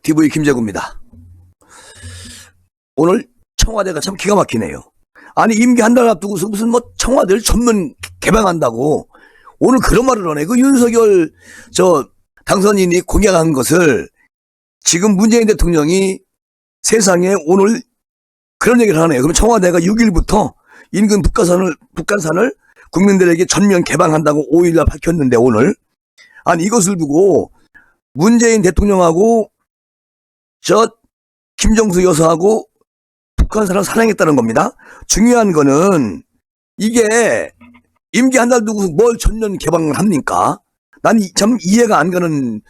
TV 김재구입니다. 오늘 청와대가 참 기가 막히네요. 아니 임기 한 달 앞두고서 무슨 뭐 청와대를 전면 개방한다고 오늘 그런 말을 하네. 그 윤석열 당선인이 공약한 것을 지금 문재인 대통령이 세상에 오늘 그런 얘기를 하네요. 그럼 청와대가 6일부터 인근 북한산을 국민들에게 전면 개방한다고 5일날 밝혔는데 오늘 아니 이것을 두고 문재인 대통령하고 김정수 여사하고 북한산을 사랑했다는 겁니다. 중요한 거는 이게 임기 한 달 두고 뭘 전면 개방을 합니까? 난 참 이해가 안 가는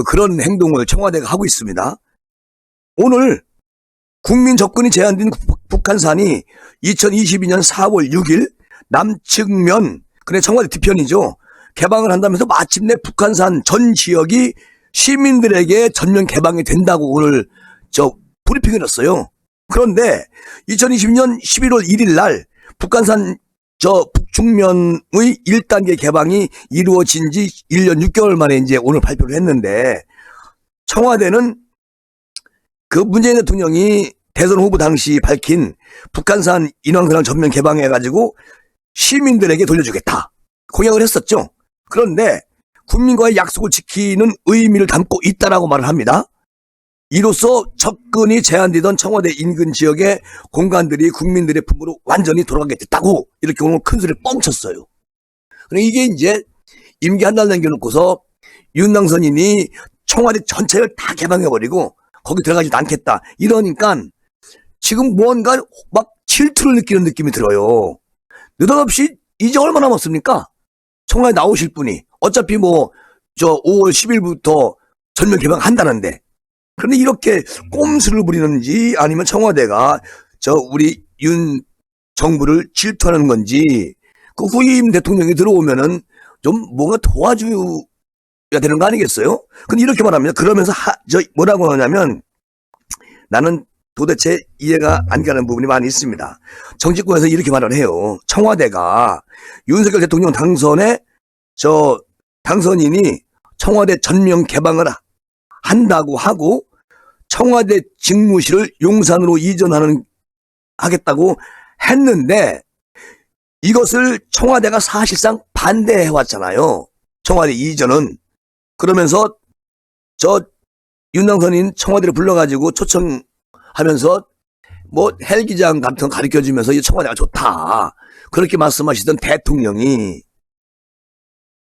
그런 행동을 청와대가 하고 있습니다. 오늘 국민 접근이 제한된 북한산이 2022년 4월 6일 남측면, 그래 청와대 뒤편이죠. 개방을 한다면서 마침내 북한산 전 지역이 시민들에게 전면 개방이 된다고 오늘 브리핑을 했어요. 그런데 2020년 11월 1일 날 북한산 북측면의 1단계 개방이 이루어진 지 1년 6개월 만에 이제 오늘 발표를 했는데 청와대는 그 문재인 대통령이 대선 후보 당시 밝힌 북한산 인왕산을 전면 개방해가지고 시민들에게 돌려주겠다 공약을 했었죠. 그런데 국민과의 약속을 지키는 의미를 담고 있다라고 말을 합니다. 이로써 접근이 제한되던 청와대 인근 지역의 공간들이 국민들의 품으로 완전히 돌아가게 됐다고 이렇게 오늘 큰 소리를 뻥쳤어요. 그러니까 이게 이제 임기 한 달 남겨놓고서 윤 당선인이 청와대 전체를 다 개방해버리고 거기 들어가지도 않겠다 이러니까 지금 뭔가 막 질투를 느끼는 느낌이 들어요. 느닷없이 이제 얼마 남았습니까? 청와대 나오실 분이 어차피 5월 10일부터 전면 개방한다는데 그런데 이렇게 꼼수를 부리는지 아니면 청와대가 우리 윤 정부를 질투하는 건지 그 후임 대통령이 들어오면은 좀 뭔가 도와줘야 되는 거 아니겠어요? 근데 이렇게 말합니다. 그러면서 뭐라고 하냐면 나는 도대체 이해가 안 가는 부분이 많이 있습니다. 정치권에서 이렇게 말을 해요. 청와대가 윤석열 대통령 당선에 당선인이 청와대 전면 개방을 한다고 하고 청와대 직무실을 용산으로 하겠다고 했는데 이것을 청와대가 사실상 반대해 왔잖아요. 청와대 이전은. 그러면서 윤 당선인 청와대를 불러가지고 초청하면서 헬기장 같은 거 가르쳐주면서 이 청와대가 좋다 그렇게 말씀하시던 대통령이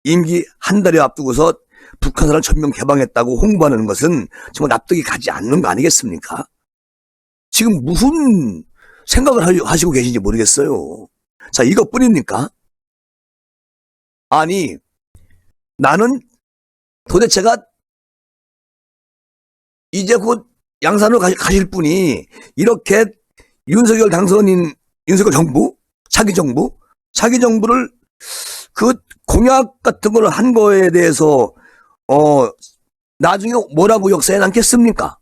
임기 한 달에 앞두고서 북한산을 전면 개방했다고 홍보하는 것은 정말 납득이 가지 않는 거 아니겠습니까? 지금 무슨 생각을 하시고 계신지 모르겠어요. 자, 이것뿐입니까? 아니 나는 도대체가 이제 곧 양산으로 가실 분이 이렇게 윤석열 당선인 윤석열 정부 차기 정부를 그 공약 같은 걸 한 거에 대해서 나중에 뭐라고 역사에 남겠습니까?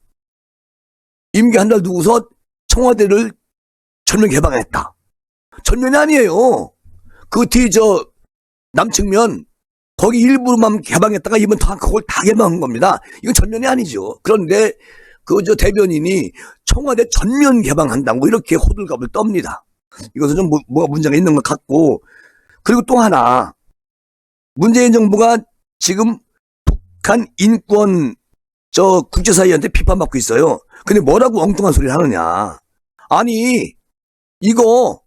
임기 한 달 두고서 청와대를 전면 개방했다. 전면이 아니에요. 그 뒤 남측면 거기 일부만 개방했다가 이번 그걸 다 개방한 겁니다. 이건 전면이 아니죠. 그런데 대변인이 청와대 전면 개방한다고 이렇게 호들갑을 떱니다. 이것은 좀 뭐가 문제가 있는 것 같고 그리고 또 하나 문재인 정부가 지금 북한 인권 국제사회한테 비판받고 있어요. 근데 뭐라고 엉뚱한 소리를 하느냐. 아니 이거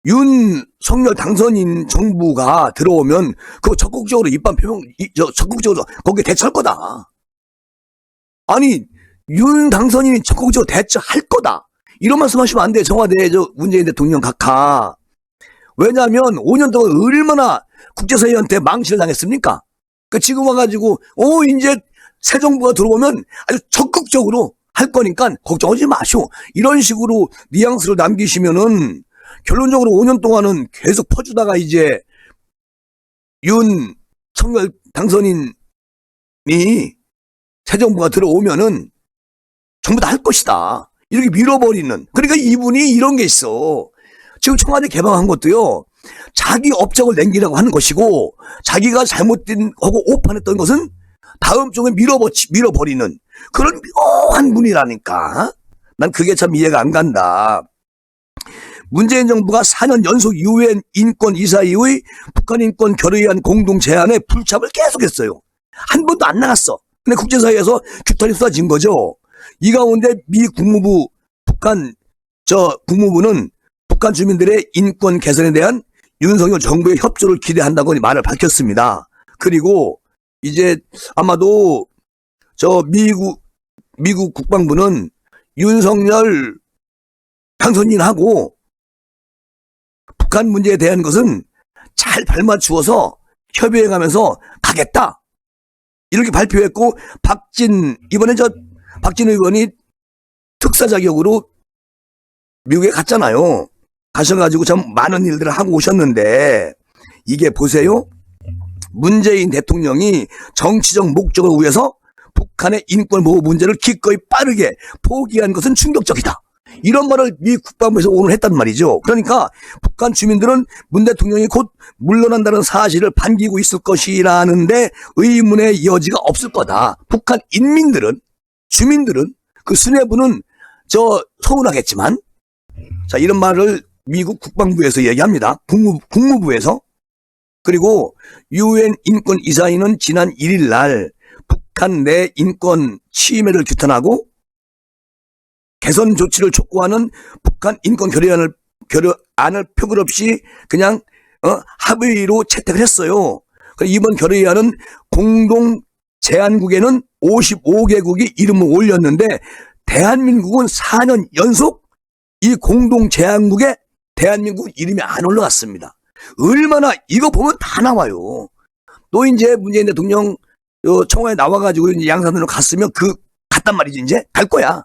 윤석열 당선인 정부가 들어오면 그거 적극적으로 적극적으로 거기에 대처할 거다. 아니 윤 당선인이 적극적으로 대처할 거다. 이런 말씀하시면 안 돼요. 청와대 문재인 대통령 각하. 왜냐하면 5년 동안 얼마나 국제사회한테 망신을 당했습니까? 지금 와가지고 이제 새 정부가 들어오면 아주 적극적으로 할 거니까 걱정하지 마시오. 이런 식으로 뉘앙스를 남기시면은 결론적으로 5년 동안은 계속 퍼주다가 이제 윤석열 당선인이 새 정부가 들어오면은 전부 다 할 것이다. 이렇게 밀어버리는. 그러니까 이분이 이런 게 있어. 지금 청와대 개방한 것도요. 자기 업적을 남기라고 하는 것이고 자기가 잘못된 하고 오판했던 것은 다음 쪽에 밀어버리는 그런 묘한 분이라니까. 난 그게 참 이해가 안 간다. 문재인 정부가 4년 연속 유엔 인권 이사회의 북한 인권 결의안 공동 제안에 불참을 계속했어요. 한 번도 안 나갔어. 근데 국제사회에서 규탄이 쏟아진 거죠. 이 가운데 미 국무부 국무부는 북한 주민들의 인권 개선에 대한 윤석열 정부의 협조를 기대한다고 말을 밝혔습니다. 그리고 이제 아마도 미국 국방부는 윤석열 당선인하고 북한 문제에 대한 것은 잘 발맞추어서 협의해 가면서 가겠다. 이렇게 발표했고, 이번에 박진 의원이 특사 자격으로 미국에 갔잖아요. 가셔가지고 참 많은 일들을 하고 오셨는데, 이게 보세요. 문재인 대통령이 정치적 목적을 위해서 북한의 인권 보호 문제를 기꺼이 빠르게 포기한 것은 충격적이다. 이런 말을 미 국방부에서 오늘 했단 말이죠. 그러니까 북한 주민들은 문 대통령이 곧 물러난다는 사실을 반기고 있을 것이라는데 의문의 여지가 없을 거다. 북한 주민들은 그 수뇌부는 서운하겠지만, 자, 이런 말을 미국 국방부에서 얘기합니다. 국무부에서. 그리고 유엔 인권 이사회는 지난 1일 날 북한 내 인권 침해를 규탄하고 개선 조치를 촉구하는 북한 인권 결의안을 표결 없이 그냥 합의로 채택을 했어요. 이번 결의안은 공동 제안국에는 55개국이 이름을 올렸는데 대한민국은 4년 연속 이 공동 제안국에 대한민국 이름이 안 올라갔습니다. 얼마나, 이거 보면 다 나와요. 또 이제 문재인 대통령 청와에 나와가지고 이제 양산으로 갔으면 갔단 말이지. 이제 갈 거야.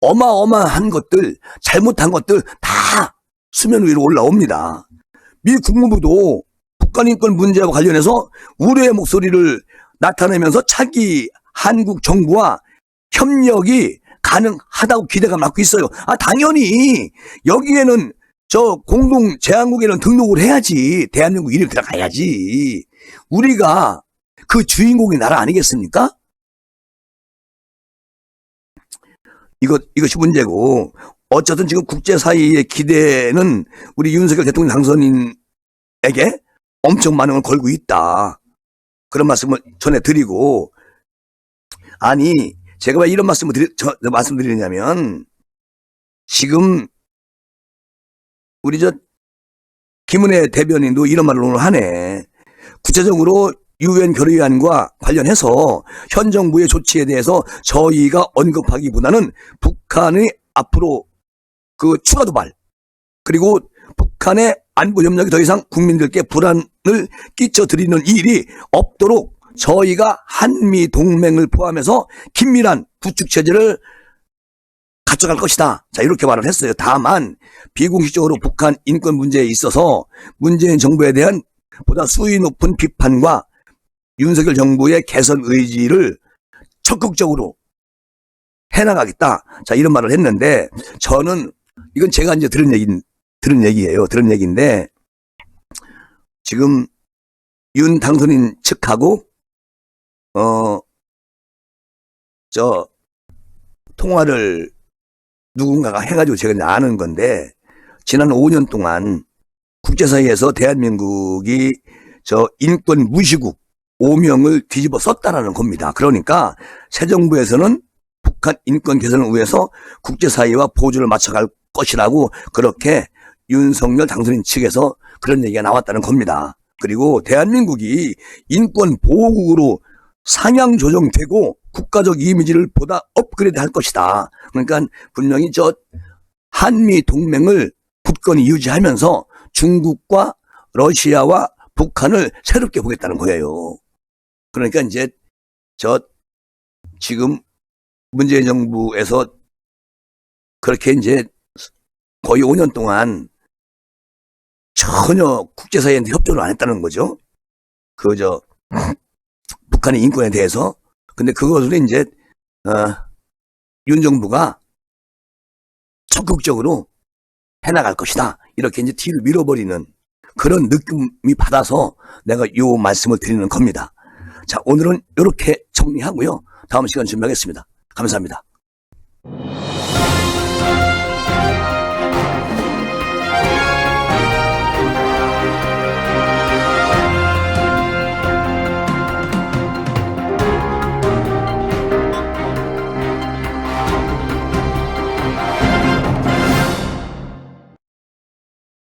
어마어마한 것들, 잘못한 것들 다 수면 위로 올라옵니다. 미 국무부도 북한 인권 문제와 관련해서 우려의 목소리를 나타내면서 차기 한국 정부와 협력이 가능하다고 기대감을 갖고 있어요. 당연히 여기에는 공동 제안국에는 등록을 해야지. 대한민국 이름이 들어가야지. 우리가 그 주인공이 나라 아니겠습니까? 이것이 문제고, 어쨌든 지금 국제사회의 기대는 우리 윤석열 대통령 당선인에게 엄청 많은 걸 걸고 있다. 그런 말씀을 전해드리고, 제가 왜 이런 말씀드리냐면, 지금 우리 김은혜 대변인도 이런 말을 오늘 하네. 구체적으로 유엔 결의안과 관련해서 현 정부의 조치에 대해서 저희가 언급하기보다는 북한의 앞으로 추가 도발, 그리고 북한의 안보 협력이 더 이상 국민들께 불안을 끼쳐드리는 일이 없도록 저희가 한미 동맹을 포함해서 긴밀한 구축 체제를 갖춰갈 것이다. 자, 이렇게 말을 했어요. 다만 비공식적으로 북한 인권 문제에 있어서 문재인 정부에 대한 보다 수위 높은 비판과 윤석열 정부의 개선 의지를 적극적으로 해나가겠다. 자, 이런 말을 했는데, 저는 이건 제가 이제 들은 얘기예요. 들은 얘기인데, 지금 윤 당선인 측하고 통화를 누군가가 해가지고 제가 이제 아는 건데, 지난 5년 동안 국제사회에서 대한민국이 인권 무시국 오명을 뒤집어 썼다라는 겁니다. 그러니까 새 정부에서는 북한 인권 개선을 위해서 국제사회와 보조를 맞춰갈 것이라고 그렇게 윤석열 당선인 측에서 그런 얘기가 나왔다는 겁니다. 그리고 대한민국이 인권 보호국으로 상향 조정되고 국가적 이미지를 보다 업그레이드 할 것이다. 그러니까 분명히 한미 동맹을 굳건히 유지하면서 중국과 러시아와 북한을 새롭게 보겠다는 거예요. 그러니까 이제 지금 문재인 정부에서 그렇게 이제 거의 5년 동안 전혀 국제사회한테 협조를 안 했다는 거죠. 북한의 인권에 대해서. 근데 그것을 이제 윤 정부가 적극적으로 해나갈 것이다. 이렇게 이제 뒤를 밀어버리는 그런 느낌이 받아서 내가 이 말씀을 드리는 겁니다. 자, 오늘은 이렇게 정리하고요. 다음 시간 준비하겠습니다. 감사합니다.